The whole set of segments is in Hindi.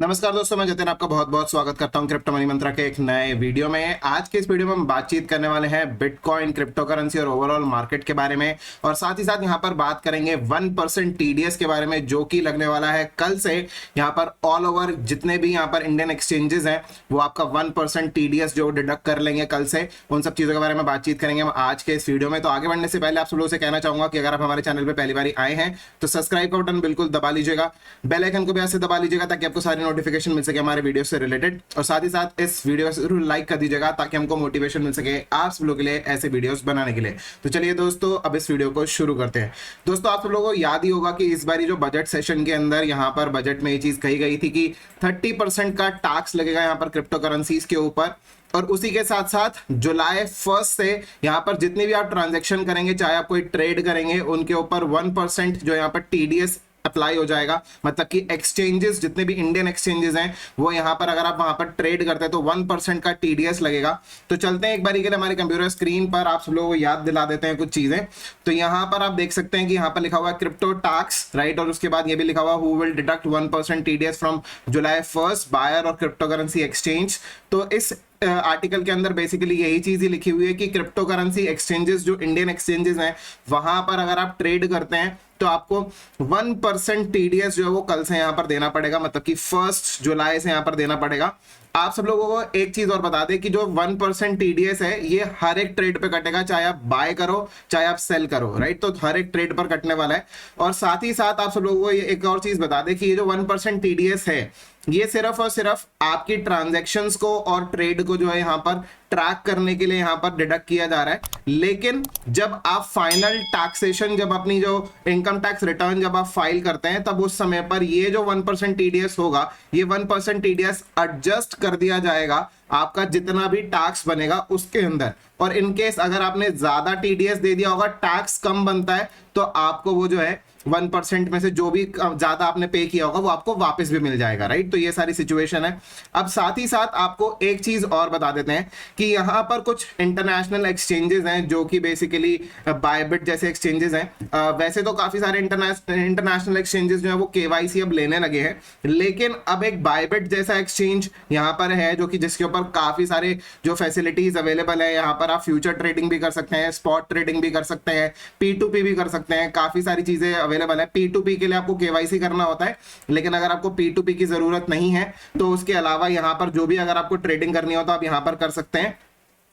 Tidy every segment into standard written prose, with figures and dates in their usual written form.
नमस्कार दोस्तों, मैं जतिन आपका बहुत बहुत स्वागत करता हूं क्रिप्टो मनी मंत्रा के एक नए वीडियो में। आज के इस वीडियो में हम बातचीत करने वाले हैं बिटकॉइन, क्रिप्टो करेंसी और ओवरऑल मार्केट के बारे में, और साथ ही साथ यहां पर बात करेंगे 1% टीडीएस के बारे में, जो कि लगने वाला है कल से। यहां पर ऑल ओवर जितने भी यहां पर इंडियन एक्सचेंजेस हैं वो आपका 1% टीडीएस जो डिडक्ट कर लेंगे कल से। उन सब चीजों के बारे में बातचीत करेंगे हम आज के इस वीडियो में। तो आगे बढ़ने से पहले आप सब लोगों से कहना चाहूंगा कि अगर आप हमारे चैनल पर पहली बार आए हैं तो सब्सक्राइब का बटन बिल्कुल दबा लीजिएगा, बेल आइकन को भी ऐसे दबा लीजिएगा ताकि आपको सारी नोटिफिकेशन मिल सके हमारे वीडियो से रिलेटेड, और साथ ही साथ इस वीडियो को जरूर लाइक कर दीजिएगा ताकि हमको मोटिवेशन मिल सके आप सब लोगों के लिए ऐसे वीडियोस बनाने के लिए। तो चलिए दोस्तों, अब इस वीडियो को शुरू करते हैं। दोस्तों, आप सब लोगों को याद ही होगा कि इस बारी जो बजट सेशन के अंदर यहाँ पर बजट में ये चीज कही गई थी कि 30% का टैक्स लगेगा यहाँ पर क्रिप्टो करेंसीज के ऊपर, और उसी के साथ साथ जुलाई 1 से यहाँ पर जितनी भी आप ट्रांजैक्शन करेंगे, चाहे आप कोई ट्रेड करेंगे, उनके ऊपर 1% जो यहाँ पर टीडीएस अप्लाई हो जाएगा। मतलब कि एक्सचेंजेस जितने भी इंडियन एक्सचेंजेस हैं वो यहाँ पर अगर आप वहां पर ट्रेड करते हैं तो 1% का टीडीएस लगेगा। तो चलते हैं एक बारी के लिए हमारे कंप्यूटर स्क्रीन पर, आप सब लोगों को याद दिला देते हैं कुछ चीजें। तो यहाँ पर आप देख सकते हैं कि यहाँ पर लिखा हुआ है क्रिप्टो टैक्स, राइट, और उसके बाद ये भी लिखा हुआ who will deduct 1% TDS from July 1 buyer और क्रिप्टो करेंसी एक्सचेंज। तो इस आर्टिकल के अंदर बेसिकली यही चीज ही लिखी हुई है कि क्रिप्टो करेंसी एक्सचेंजेस जो इंडियन एक्सचेंजेस हैं वहां पर अगर आप ट्रेड करते हैं तो आपको 1% टीडीएस जो है वो कल से यहां पर देना पड़ेगा, मतलब कि 1 जुलाई से यहां पर देना पड़ेगा। आप सब लोगों को एक चीज और बता दें कि जो 1% टीडीएस है ये हर एक ट्रेड पे कटेगा, चाहे आप बाय करो चाहे आप सेल करो, राइट। तो हर एक ट्रेड पर कटने वाला है। और साथ ही साथ आप सब लोगों को एक और चीज बता दें कि ये जो 1% टीडीएस है ये सिर्फ और सिर्फ आपकी ट्रांजैक्शंस को और ट्रेड को जो है यहाँ पर ट्रैक करने के लिए यहाँ पर डिडक्ट किया जा रहा है। लेकिन जब आप फाइनल टैक्सेशन, जब अपनी जो इनकम टैक्स रिटर्न जब आप फाइल करते हैं, तब उस समय पर ये जो 1% टीडीएस होगा, ये 1% टीडीएस एडजस्ट कर दिया जाएगा आपका जितना भी टैक्स बनेगा उसके अंदर। और इनकेस अगर आपने ज्यादा टीडीएस दे दिया होगा, टैक्स कम बनता है, तो आपको वो जो है 1% में से जो भी ज्यादा आपने पे किया होगा वो आपको वापस भी मिल जाएगा, राइट। तो ये सारी सिचुएशन है। अब साथ ही साथ आपको एक चीज और बता देते हैं कि यहाँ पर कुछ इंटरनेशनल एक्सचेंजेस हैं जो कि बेसिकली बायबिट जैसे एक्सचेंजेस हैं। वैसे तो काफी सारे इंटरनेशनल एक्सचेंजेस जो है वो केवाईसी अब लेने लगे हैं, लेकिन अब एक बायबिट जैसा एक्सचेंज यहाँ पर है जो कि जिसके ऊपर काफी सारे जो फैसिलिटीज अवेलेबल है। यहाँ पर आप फ्यूचर ट्रेडिंग भी कर सकते हैं, स्पॉट ट्रेडिंग भी कर सकते हैं, P2P भी कर सकते हैं, काफी सारी चीजें अवेलेबल है। P2P के लिए आपको केवाईसी करना होता है, लेकिन अगर आपको P2P की जरूरत नहीं है तो उसके अलावा यहाँ पर जो भी अगर आपको ट्रेडिंग करनी हो तो आप यहाँ पर कर सकते हैं,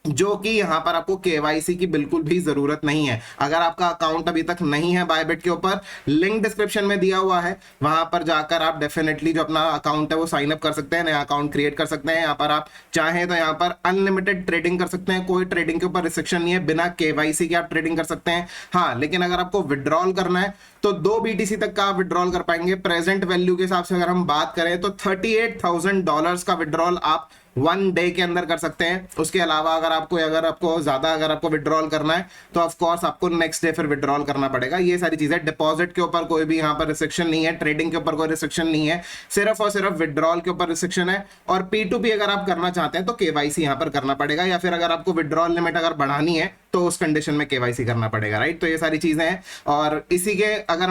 जो कि यहां पर आपको केवाईसी की बिल्कुल भी जरूरत नहीं है। अगर आपका अकाउंट अभी तक नहीं है बायबिट के ऊपर, लिंक डिस्क्रिप्शन में दिया हुआ है, वहां पर जाकर आप डेफिनेटली जो अपना अकाउंट है वो साइन अप कर सकते हैं, नया अकाउंट क्रिएट कर सकते हैं। यहां पर आप चाहें तो यहां पर अनलिमिटेड ट्रेडिंग कर सकते हैं, कोई ट्रेडिंग के ऊपर रिस्ट्रिक्शन नहीं है, बिना केवाईसी के आप ट्रेडिंग कर सकते हैं। हाँ, लेकिन अगर आपको विड्रॉल करना है तो 2 BTC तक का आप विड्रॉल कर पाएंगे। प्रेजेंट वैल्यू के हिसाब से अगर हम बात करें तो $38,000 का विड्रॉल आप 1 डे के अंदर कर सकते हैं। उसके अलावा अगर आपको ज्यादा अगर आपको विड्रॉल करना है तो ऑफ कोर्स आपको नेक्स्ट डे फिर विड्रॉल करना पड़ेगा। ये सारी चीजें, डिपॉजिट के ऊपर कोई भी यहाँ पर रिस्ट्रिक्शन नहीं है, ट्रेडिंग के ऊपर कोई रिस्ट्रिक्शन नहीं है, सिर्फ और सिर्फ विड्रॉल के ऊपर रिस्ट्रिक्शन है। और P2P अगर आप करना चाहते हैं तो केवाईसी यहाँ पर करना पड़ेगा, या फिर अगर आपको विड्रॉल लिमिट अगर बढ़ानी है तो उस कंडीशन में केवाईसी करना पड़ेगा, राइट। तो ये सारी चीजें हैं। और इसी के अगर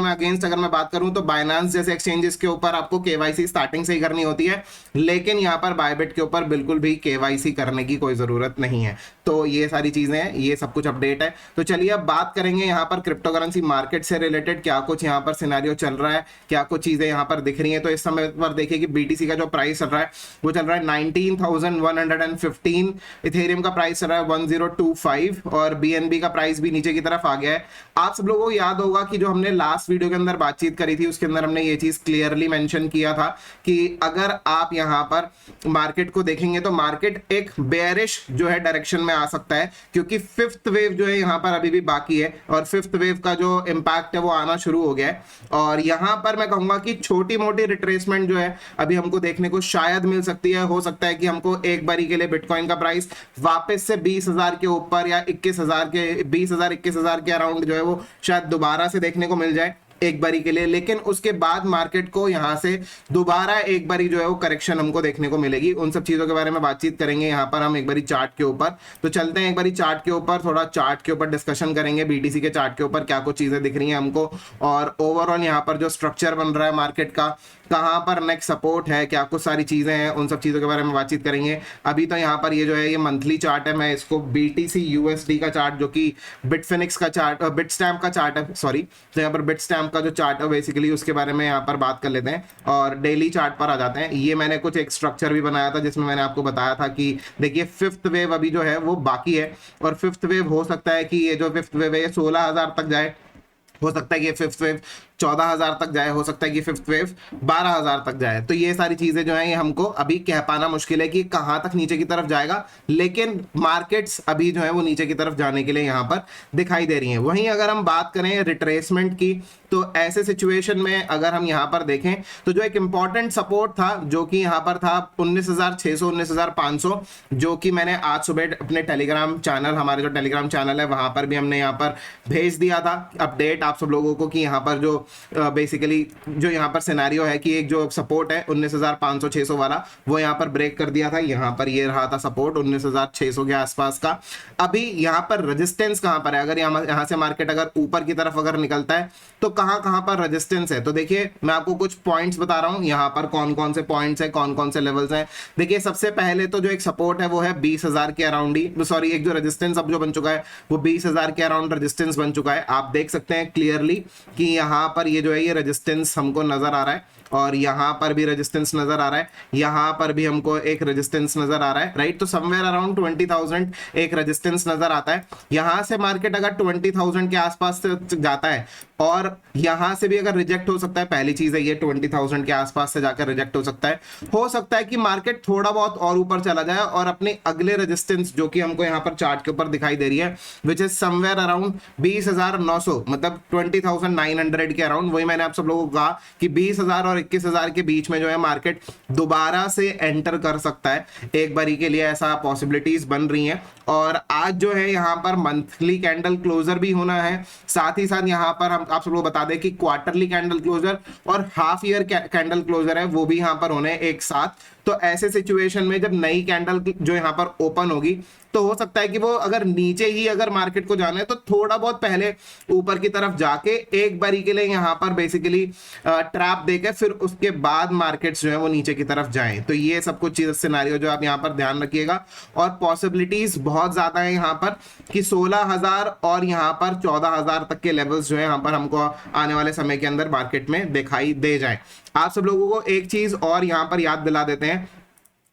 मैं बात करूं तो बाइनेंस जैसे एक्सचेंजेस के ऊपर आपको केवाईसी स्टार्टिंग से ही करनी होती है, लेकिन यहाँ पर बायबिट के ऊपर बिल्कुल भी केवाईसी करने की कोई जरूरत नहीं है। तो ये सारी चीजें हैं, ये सब कुछ अपडेट है। तो चलिए अब बात करेंगे यहाँ पर क्रिप्टो करेंसी मार्केट से रिलेटेड क्या कुछ यहाँ पर सिनेरियो चल रहा है, क्या कुछ चीजें यहाँ पर दिख रही हैं। तो इस समय पर देखिए कि BTC का जो प्राइस चल रहा है वो चल रहा है 19,115, इथेरियम का प्राइस चल रहा है 1025, और BNB का प्राइस भी नीचे की तरफ आ गया है। आप सब लोगों को याद होगा कि जो हमने लास्ट वीडियो के अंदर बातचीत करी थी उसके अंदर हमने ये चीज क्लियरली मेंशन किया था कि अगर आप यहाँ पर मार्केट को देखेंगे तो मार्केट एक बेयरिश जो है डायरेक्शन में आ सकता है, क्योंकि 5th वेव जो है यहाँ पर अभी भी बाकी है, और 5th वेव का जो इंपैक्ट है वो आना शुरू हो गया है। और यहाँ पर मैं कहूंगा कि छोटी मोटी रिट्रेसमेंट जो है अभी हमको देखने को शायद मिल सकती है। हो सकता है कि हमको एक बारी के लिए बिटकॉइन का प्राइस वापस से 20,000 के ऊपर या 21,000 के 20,000 21,000 के अराउंड जो है वो शायद दोबारा से देखने को मिल जाए। एक बारी के लिए, लेकिन उसके बाद मार्केट को यहां से दोबारा एक बारी जो है वो करेक्शन हमको देखने को मिलेगी। उन सब चीजों के बारे में बातचीत करेंगे यहाँ पर हम एक बारी चार्ट के ऊपर। तो चलते हैं एक बारी चार्ट के ऊपर, थोड़ा चार्ट के ऊपर डिस्कशन करेंगे, बीटीसी के चार्ट के ऊपर क्या कुछ चीजें दिख रही हैं हमको, और ओवरऑल यहाँ पर जो स्ट्रक्चर बन रहा है मार्केट का, कहाँ पर नेक्स्ट सपोर्ट है, क्या कुछ सारी चीजें हैं, उन सब चीजों के बारे में बातचीत करेंगे। अभी तो यहाँ पर ये जो है ये मंथली चार्ट है, मैं इसको बीटीसी यूएसडी का चार्ट जो कि बिटफिनिक्स का चार्ट, बिटस्टैम्प का चार्ट है, सॉरी, तो यहाँ पर बिटस्टैम्प का जो चार्ट है बेसिकली उसके बारे में यहाँ पर बात कर लेते हैं और डेली चार्ट पर आ जाते हैं। ये मैंने कुछ एक स्ट्रक्चर भी बनाया था जिसमें मैंने आपको बताया था कि देखिए फिफ्थ वेव अभी जो है वो बाकी है, और फिफ्थ वेव हो सकता है कि ये जो फिफ्थ वेव है ये 16,000 तक जाए, हो सकता है कि ये फिफ्थ वेव 14,000 तक जाए, हो सकता है कि फिफ्थ वेव 12,000 तक जाए। तो ये सारी चीजें जो है ये हमको अभी कह पाना मुश्किल है कि कहां तक नीचे की तरफ जाएगा, लेकिन मार्केट्स अभी जो है वो नीचे की तरफ जाने के लिए यहां पर दिखाई दे रही हैं। वहीं अगर हम बात करें रिट्रेसमेंट की, तो ऐसे सिचुएशन में अगर हम यहां पर देखें तो जो एक इंपॉर्टेंट सपोर्ट था जो कि यहां पर था 19,600 19,500, जो कि मैंने आज सुबह अपने टेलीग्राम चैनल, हमारे जो टेलीग्राम चैनल है वहां पर भी हमने यहां पर भेज दिया था अपडेट आप सब लोगों को कि यहां पर जो बेसिकली जो यहाँ पर सिनेरियो है कि एक जो सपोर्ट है 19,500 600 वाला वो यहाँ पर ब्रेक कर दिया था। यहाँ पर ये रहा था सपोर्ट 19,600 के आसपास का। अभी यहाँ पर रेजिस्टेंस कहाँ पर है, अगर यहाँ से मार्केट अगर ऊपर की तरफ अगर निकलता है तो कहाँ पर रेजिस्टेंस है। तो देखिए मैं आपको कुछ पॉइंट्स बता रहा हूँ यहाँ पर कौन कौन से पॉइंट्स है, कौन कौन से लेवल्स हैं। देखिए सबसे पहले तो जो एक सपोर्ट है वो है 20,000 के अराउंड ही, सॉरी एक जो रेजिस्टेंस अब जो बन चुका है वो 20,000 के अराउंड रेजिस्टेंस बन चुका है। आप देख सकते हैं क्लियरली कि यहाँ पर ये जो है ये रेजिस्टेंस हमको नजर आ रहा है, और यहाँ पर भी रेजिस्टेंस नजर आ रहा है, यहाँ पर भी हमको एक रेजिस्टेंस नजर आ रहा है, राइट। तो समवेयर अराउंड 20,000 एक रेजिस्टेंस नजर आता है। यहाँ से मार्केट अगर 20,000 के आसपास से जाता है और यहाँ से भी अगर रिजेक्ट हो सकता है, पहली चीज है ये 20,000 के आसपास से जाकर रिजेक्ट हो सकता है कि मार्केट थोड़ा बहुत और ऊपर चला जाए और अपने अगले रेजिस्टेंस जो कि हमको यहाँ पर चार्ट के ऊपर दिखाई दे रही है विच इज समवेयर अराउंड 20,900, मतलब 20,900 के अराउंड। वही मैंने आप सब लोगों को कहा कि 20,000 और 21,000 के बीच में जो है मार्केट दोबारा से एंटर कर सकता है एक बारी के लिए, ऐसा पॉसिबिलिटीज बन रही हैं। और आज जो है यहाँ पर मंथली कैंडल क्लोजर भी होना है, साथ ही साथ यहाँ पर हम आप सब लोग बता दें कि क्वार्टरली कैंडल क्लोजर और हाफ ईयर कैंडल क्लोजर है वो भी यहाँ पर होने एक साथ। तो ऐसे सिचुएशन में जब नई कैंडल जो यहाँ पर ओपन होगी तो हो सकता है कि वो अगर नीचे ही अगर मार्केट को जाना है तो थोड़ा बहुत पहले ऊपर की तरफ जाके एक बारी के लिए यहाँ पर बेसिकली ट्रैप देके फिर उसके बाद मार्केट्स जो है वो नीचे की तरफ जाएं। तो ये सब कुछ चीज सिनेरियो जो आप यहाँ पर ध्यान रखिएगा, और पॉसिबिलिटीज बहुत ज्यादा है यहाँ पर कि 16,000 और यहाँ पर 14,000 तक के लेवल्स जो है यहाँ पर हमको आने वाले समय के अंदर मार्केट में दिखाई दे जाए। आप सब लोगों को एक चीज और यहाँ पर याद दिला देते हैं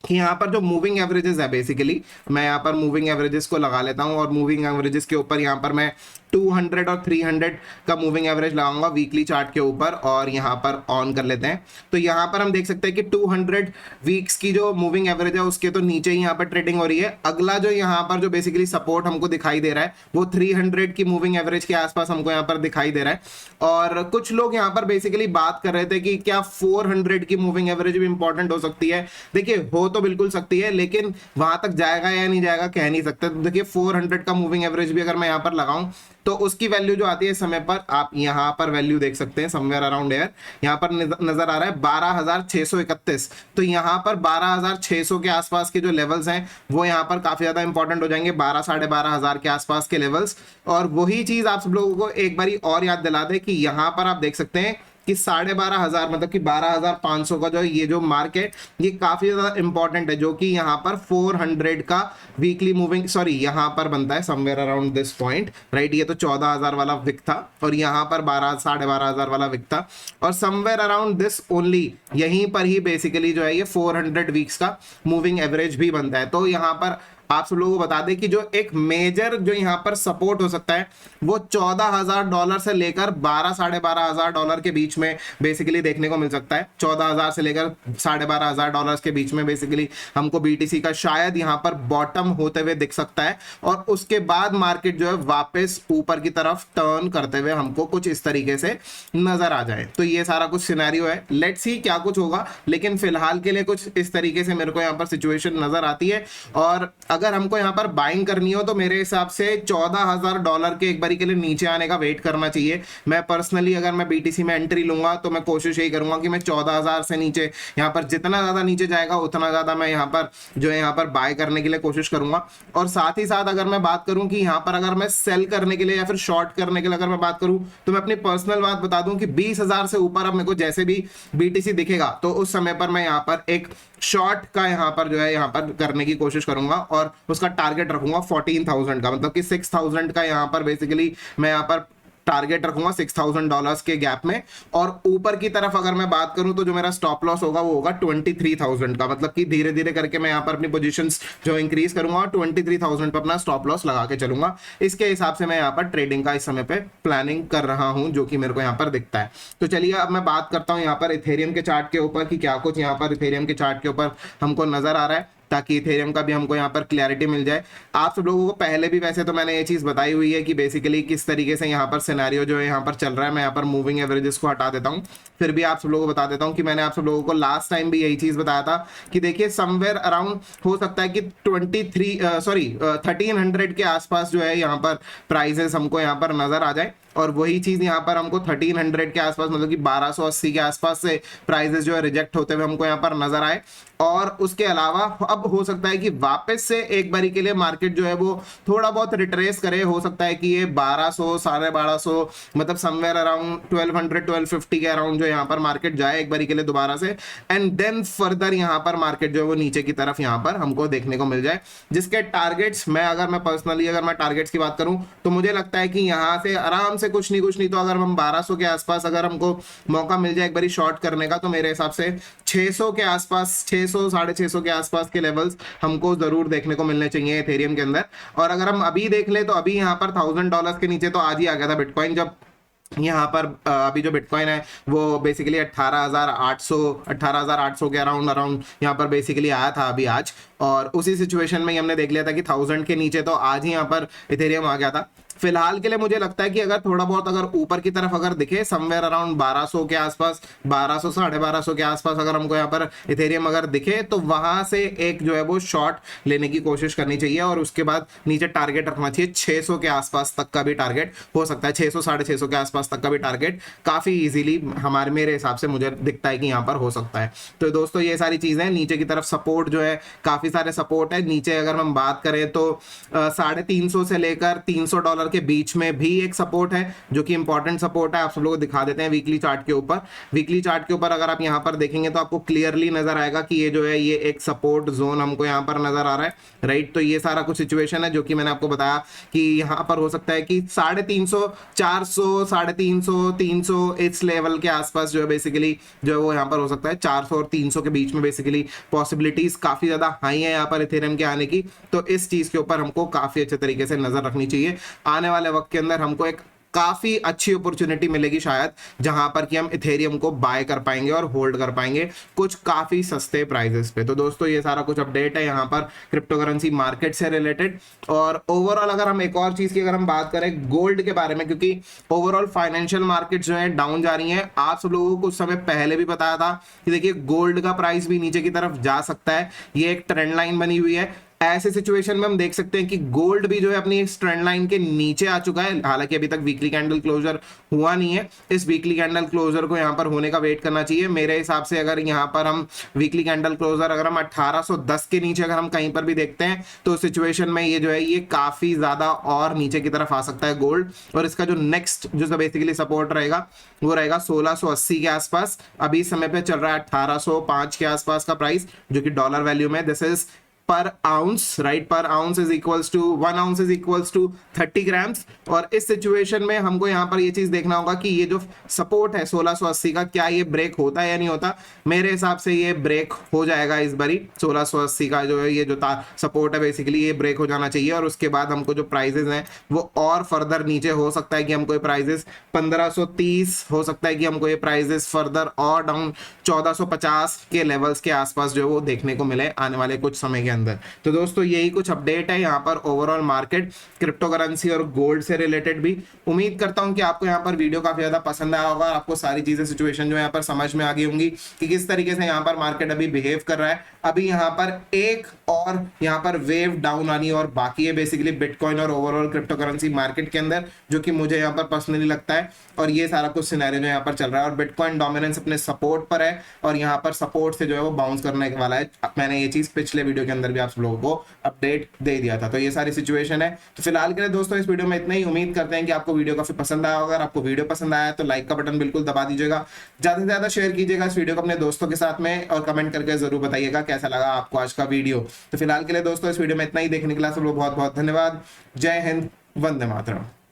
कि यहाँ पर जो मूविंग एवरेजेस है, बेसिकली मैं यहाँ पर मूविंग एवरेजेस को लगा लेता हूँ और मूविंग एवरेजेस के ऊपर यहाँ पर मैं 200 और 300 का मूविंग एवरेज लगाऊंगा वीकली चार्ट के ऊपर, और यहाँ पर ऑन कर लेते हैं। तो यहाँ पर हम देख सकते हैं कि 200 वीक्स की जो मूविंग एवरेज है उसके तो नीचे ही यहाँ पर ट्रेडिंग हो रही है। अगला जो यहाँ पर जो बेसिकली सपोर्ट हमको दिखाई दे रहा है वो 300 की मूविंग एवरेज के आसपास हमको यहाँ पर दिखाई दे रहा है। और कुछ लोग यहाँ पर बेसिकली बात कर रहे थे कि क्या 400 की मूविंग एवरेज भी इंपॉर्टेंट हो सकती है। देखिए हो तो बिल्कुल सकती है, लेकिन वहां तक जाएगा या नहीं जाएगा कह नहीं सकते। तो देखिए 400 का मूविंग एवरेज भी अगर मैं यहाँ पर लगाऊं तो उसकी वैल्यू जो आती है इस समय पर, आप यहां पर वैल्यू देख सकते हैं समवेयर अराउंड एयर, यहां पर नजर आ रहा है 12,631। तो यहां पर 12,600 के आसपास के जो लेवल्स हैं वो यहां पर काफी ज्यादा इंपॉर्टेंट हो जाएंगे, 12,500 के आसपास के लेवल्स। और वही चीज आप सब लोगों को एक बारी और याद दिला दे कि यहां पर आप देख सकते हैं कि 12,500 मतलब कि 12,500 का जो ये जो मार्क है ये काफी ज्यादा इंपॉर्टेंट है, जो कि यहाँ पर 400 का वीकली मूविंग, सॉरी यहाँ पर बनता है somewhere around this point, right. ये तो 14,000 वाला विक था और यहाँ पर 12,500 वाला विक था, और समवेयर अराउंड दिस ओनली यहीं पर ही बेसिकली जो है ये 400 वीक्स का मूविंग एवरेज भी बनता है। तो यहाँ पर आप सब लोगों को बता दें कि जो एक मेजर जो यहाँ पर सपोर्ट हो सकता है वो $14,000 से लेकर 12,500 डॉलर के बीच में बेसिकली देखने को मिल सकता है। 14,000 से लेकर $12,500 के बीच में बेसिकली हमको बीटीसी का शायद यहाँ पर बॉटम होते हुए दिख सकता है, और उसके बाद मार्केट जो है वापस ऊपर की तरफ टर्न करते हुए हमको कुछ इस तरीके से नजर आ जाए। तो ये सारा कुछ सिनेरियो है, लेट्स सी क्या कुछ होगा, लेकिन फिलहाल के लिए कुछ इस तरीके से मेरे को यहाँ पर सिचुएशन नजर आती है। और अगर हमको यहाँ पर बाइंग करनी हो तो मेरे हिसाब से $14,000 के एक बारी के लिए नीचे आने का वेट करना चाहिए। मैं पर्सनली अगर मैं बीटीसी में एंट्री लूंगा तो मैं कोशिश यही करूंगा कि मैं 14,000 से नीचे, यहाँ पर जितना ज्यादा नीचे जाएगा उतना ज्यादा मैं यहाँ पर जो है यहाँ पर बाय करने के लिए कोशिश करूंगा। और साथ ही साथ अगर मैं बात करूं कि यहाँ पर अगर मैं सेल करने के लिए या फिर शॉर्ट करने के लिए अगर मैं बात करूं तो मैं अपनी पर्सनल बात बता दूं कि 20,000 से ऊपर अब मेरे को जैसे भी बीटीसी दिखेगा तो उस समय पर मैं यहाँ पर एक शॉर्ट का यहाँ पर जो है यहाँ पर करने की कोशिश करूंगा और उसका टारगेट रखूंगा 14,000 का, मतलब कि 6,000 का यहाँ पर बेसिकली मैं यहाँ पर टारगेट रखूंगा $6,000 के गैप में। और ऊपर की तरफ अगर मैं बात करूं तो जो मेरा स्टॉप लॉस होगा वो होगा 23,000 का, मतलब कि धीरे धीरे करके मैं यहाँ पर अपनी पोजीशंस जो इंक्रीज करूंगा और 23,000 पर अपना स्टॉप लॉस लगा के चलूंगा। इसके हिसाब से मैं यहाँ पर ट्रेडिंग का इस समय पे प्लानिंग कर रहा हूं जो कि मेरे को यहाँ पर दिखता है। तो चलिए अब मैं बात करता हूँ यहाँ पर इथेरियम के चार्ट के ऊपर कि क्या कुछ यहाँ पर इथेरियम के चार्ट के ऊपर हमको नजर आ रहा है, ताकि इथेरियम का भी हमको यहाँ पर क्लैरिटी मिल जाए। आप सब लोगों को पहले भी वैसे तो मैंने ये चीज बताई हुई है कि बेसिकली किस तरीके से यहाँ पर सिनेरियो जो है यहाँ पर चल रहा है। मैं यहाँ पर मूविंग एवरेजेस को हटा देता हूँ, फिर भी आप सब लोगों को बता देता हूँ कि मैंने आप सब लोगों को लास्ट टाइम भी यही चीज बताया था कि देखिए समवेयर अराउंड हो सकता है कि 1300 के आसपास जो है यहाँ पर प्राइजेस हमको यहाँ पर नजर आ जाए। और वही चीज यहाँ पर हमको 1300 के आसपास, मतलब कि 1280 के आसपास से प्राइजेस जो है रिजेक्ट होते हुए हमको यहाँ पर नजर आए। और उसके अलावा अब हो सकता है कि वापस से एक बारी के लिए मार्केट जो है वो थोड़ा बहुत रिट्रेस करे। हो सकता है कि ये 1200 1250 मतलब समवेयर अराउंड 1200 1250 के अराउंड जो यहाँ पर मार्केट जाए एक बारी के लिए दोबारा से, एंड देन फर्दर यहाँ पर मार्केट जो है वो नीचे की तरफ यहाँ पर हमको देखने को मिल जाए। जिसके टारगेट्स मैं पर्सनली अगर मैं टारगेट्स की बात करूं तो मुझे लगता है कि यहाँ से आराम से कुछ नहीं तो अगर हम 1200 के आसपास अगर हमको मौका मिल जाए एक बारी शॉर्ट करने का तो मेरे हिसाब से 600 के आसपास, 600 650 के आसपास के लेवल्स हमको जरूर देखने को मिलने चाहिए इथेरियम के अंदर। और अगर हम अभी देख ले तो अभी यहाँ पर $1,000 के नीचे तो आज ही आ गया था बिटकॉइन, जब यहाँ पर अभी जो बिटकॉइन है वो बेसिकली 18,800 के अराउंड यहाँ पर बेसिकली आया था अभी आज। और उसी सिचुएशन में हमने देख लिया था कि 1000 के नीचे तो आज ही यहाँ पर इथेरियम आ गया था। फिलहाल के लिए मुझे लगता है कि अगर थोड़ा बहुत अगर ऊपर की तरफ अगर दिखे समवेयर अराउंड 1200 के आसपास, 1200 1250 के आसपास अगर हमको यहाँ पर इथेरियम अगर दिखे तो वहां से एक जो है वो शॉर्ट लेने की कोशिश करनी चाहिए। और उसके बाद नीचे टारगेट रखना चाहिए 600 के आसपास तक का भी टारगेट हो सकता है, 600 650 के आसपास तक का भी टारगेट काफी इजीली मेरे हिसाब से मुझे दिखता है कि यहाँ पर हो सकता है। तो दोस्तों ये सारी चीजें, नीचे की तरफ सपोर्ट जो है काफी सारे सपोर्ट है। नीचे अगर हम बात करें तो 350 से लेकर $300 के बीच में भी एक सपोर्ट है जो कि इंपॉर्टेंट सपोर्ट है। आप सब लोग को दिखा देते हैं वीकली चार्ट के ऊपर। वीकली चार्ट के ऊपर अगर आप यहाँ पर देखेंगे तो आपको क्लियरली नजर आएगा कि ये जो है ये एक सपोर्ट जोन हमको यहाँ पर नजर आ रहा है, राइट। तो ये सारा कुछ सिचुएशन है जो कि मैंने आपको बताया कि यहाँ पर हो सकता है कि 350, 400, 350, 300 इस लेवल के आसपास जो है बेसिकली जो है वो यहाँ पर हो सकता है। 400 और 300 के बीच में बेसिकली पॉसिबिलिटीज काफी ज्यादा हाई है यहाँ पर इथेरियम के आने की। तो इस चीज के ऊपर हमको काफी अच्छे तरीके से नजर रखनी चाहिए। आने वाले वक्त के अंदर हमको एक काफी अच्छी अपॉर्चुनिटी मिलेगी शायद, जहां पर कि हम इथेरियम को बाय कर पाएंगे और होल्ड कर पाएंगे कुछ काफी सस्ते प्राइसेस पे। तो दोस्तों ये सारा कुछ अपडेट है यहाँ पर क्रिप्टो करेंसी मार्केट से रिलेटेड। और ओवरऑल अगर हम एक और चीज की अगर हम बात करें गोल्ड के बारे में, क्योंकि ओवरऑल फाइनेंशियल मार्केट जो है डाउन जा रही है। आप सब लोगों को उस समय पहले भी बताया था कि देखिए गोल्ड का प्राइस भी नीचे की तरफ जा सकता है, ये एक ट्रेंड लाइन बनी हुई है। ऐसे सिचुएशन में हम देख सकते हैं कि गोल्ड भी जो है अपनी इस ट्रेंड लाइन के नीचे आ चुका है। हालांकि अभी तक वीकली कैंडल क्लोजर हुआ नहीं है, इस वीकली कैंडल क्लोजर को यहाँ पर होने का वेट करना चाहिए। मेरे हिसाब से अगर यहाँ पर हम वीकली कैंडल क्लोजर अगर हम 1810 के नीचे अगर हम कहीं पर भी देखते हैं तो सिचुएशन में ये जो है ये काफी ज्यादा और नीचे की तरफ आ सकता है गोल्ड। और इसका जो नेक्स्ट जो बेसिकली सपोर्ट रहेगा वो रहेगा 1680 के आसपास। अभी इस समय पे चल रहा है 1805 के आसपास का प्राइस, जो कि डॉलर वैल्यू में this is per ounce, right. Per ounce is equals to 1 ounce is equals to 30 grams. और इस सिचुएशन में हमको यहाँ पर ये चीज देखना होगा कि ये जो सपोर्ट है 1680 का, क्या ये ब्रेक होता है या नहीं होता। मेरे हिसाब से ये ब्रेक हो जाएगा इस बारी। 1680 का जो है ये जो सपोर्ट है बेसिकली ये ब्रेक हो जाना चाहिए। और उसके बाद हमको जो प्राइजेस हैं वो और फर्दर नीचे हो सकता है कि हमको ये प्राइजेस 1530 हो सकता है कि हमको ये प्राइजेस फर्दर और डाउन 1450 के लेवल्स के आसपास जो है वो देखने को मिले आने वाले कुछ समय के अंदर। तो दोस्तों यही कुछ अपडेट है यहाँ पर ओवरऑल मार्केट, क्रिप्टो करेंसी और गोल्ड से रिलेटेड भी। उम्मीद करता हूँ कि आपको यहाँ पर वीडियो काफी ज्यादा पसंद आया होगा, आपको सारी चीजें सिचुएशन जो यहाँ पर समझ में आ गई होंगी कि किस तरीके से यहाँ पर मार्केट अभी बिहेव कर रहा है। अभी यहाँ पर एक और यहाँ पर वेव डाउन आनी और बाकी है बेसिकली बिटकॉइन और ओवरऑल क्रिप्टो करेंसी मार्केट के अंदर, जो कि मुझे यहाँ पर पर्सनली लगता है। और ये सारा कुछ सिनेरियो जो यहाँ पर चल रहा है और बिटकॉइन डोमिनेंस अपने सपोर्ट पर है और यहाँ पर सपोर्ट से जो है वो बाउंस करने वाला है। मैंने ये चीज पिछले वीडियो के अंदर भी आप लोगों को अपडेट दे दिया था। तो ये सारी सिचुएशन है। तो फिलहाल के लिए दोस्तों इस वीडियो में इतना ही। उम्मीद करते हैं कि आपको वीडियो काफी पसंद आया होगा। अगर आपको वीडियो पसंद आया तो लाइक का बटन बिल्कुल दबा दीजिएगा, ज्यादा से ज्यादा शेयर कीजिएगा इस वीडियो को अपने दोस्तों के साथ में और कमेंट करके जरूर बताइएगा कैसा लगा आपको आज का वीडियो। तो फिलहाल के लिए दोस्तों इस वीडियो में इतना ही। देखने के लिए आप लोग बहुत बहुत धन्यवाद। जय हिंद, वंदे मातरम।